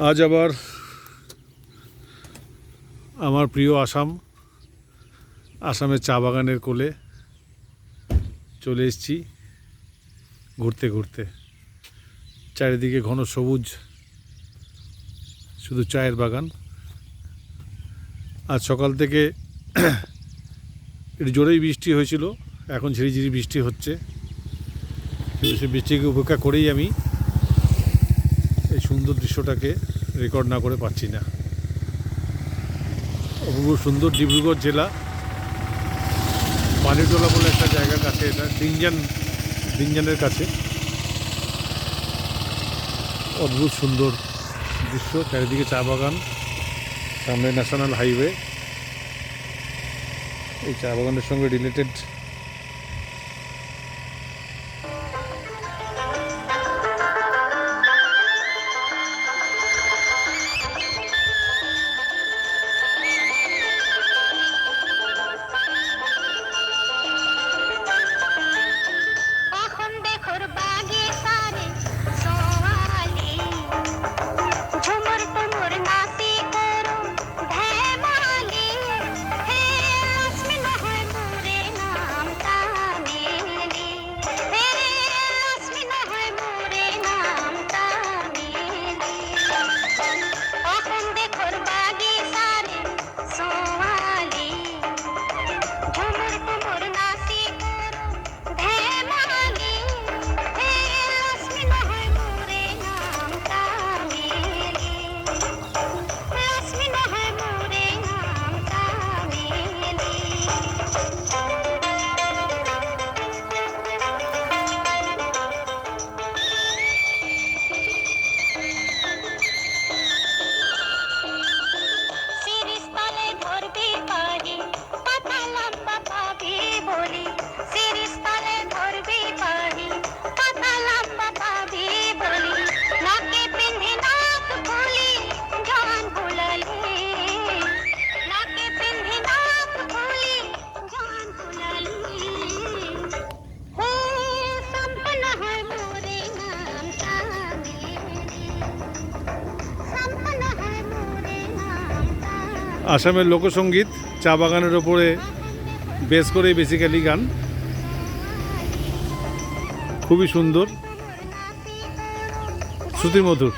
আজ আবার আমার প্রিয় আসামের চা বাগানের কোলে চলে এসেছি ঘুরতে ঘুরতে। চারিদিকে ঘন সবুজ, শুধু চায়ের বাগান। আজ সকাল থেকে একটু জোরেই বৃষ্টি হয়েছিল, এখন ঝিরিঝিরি বৃষ্টি হচ্ছে, কিন্তু সেই বৃষ্টিকে উপেক্ষা করেই আমি এই সুন্দর দৃশ্যটাকে রেকর্ড না করে পাচ্ছি না। অপূর্ব সুন্দর ডিব্রুগড় জেলা পানিটোলা বলে একটা জায়গার কাছে, এটা দিনজানের কাছে। অদ্ভুত সুন্দর দৃশ্য, চারিদিকে চা বাগান, সামনে ন্যাশনাল হাইওয়ে। এই চা বাগানের সঙ্গে রিলেটেড আসামের লোকসঙ্গীত চা বাগানের ওপরে বেস করে বেসিক্যালি গান, খুবই সুন্দর, শ্রুতিমধুর।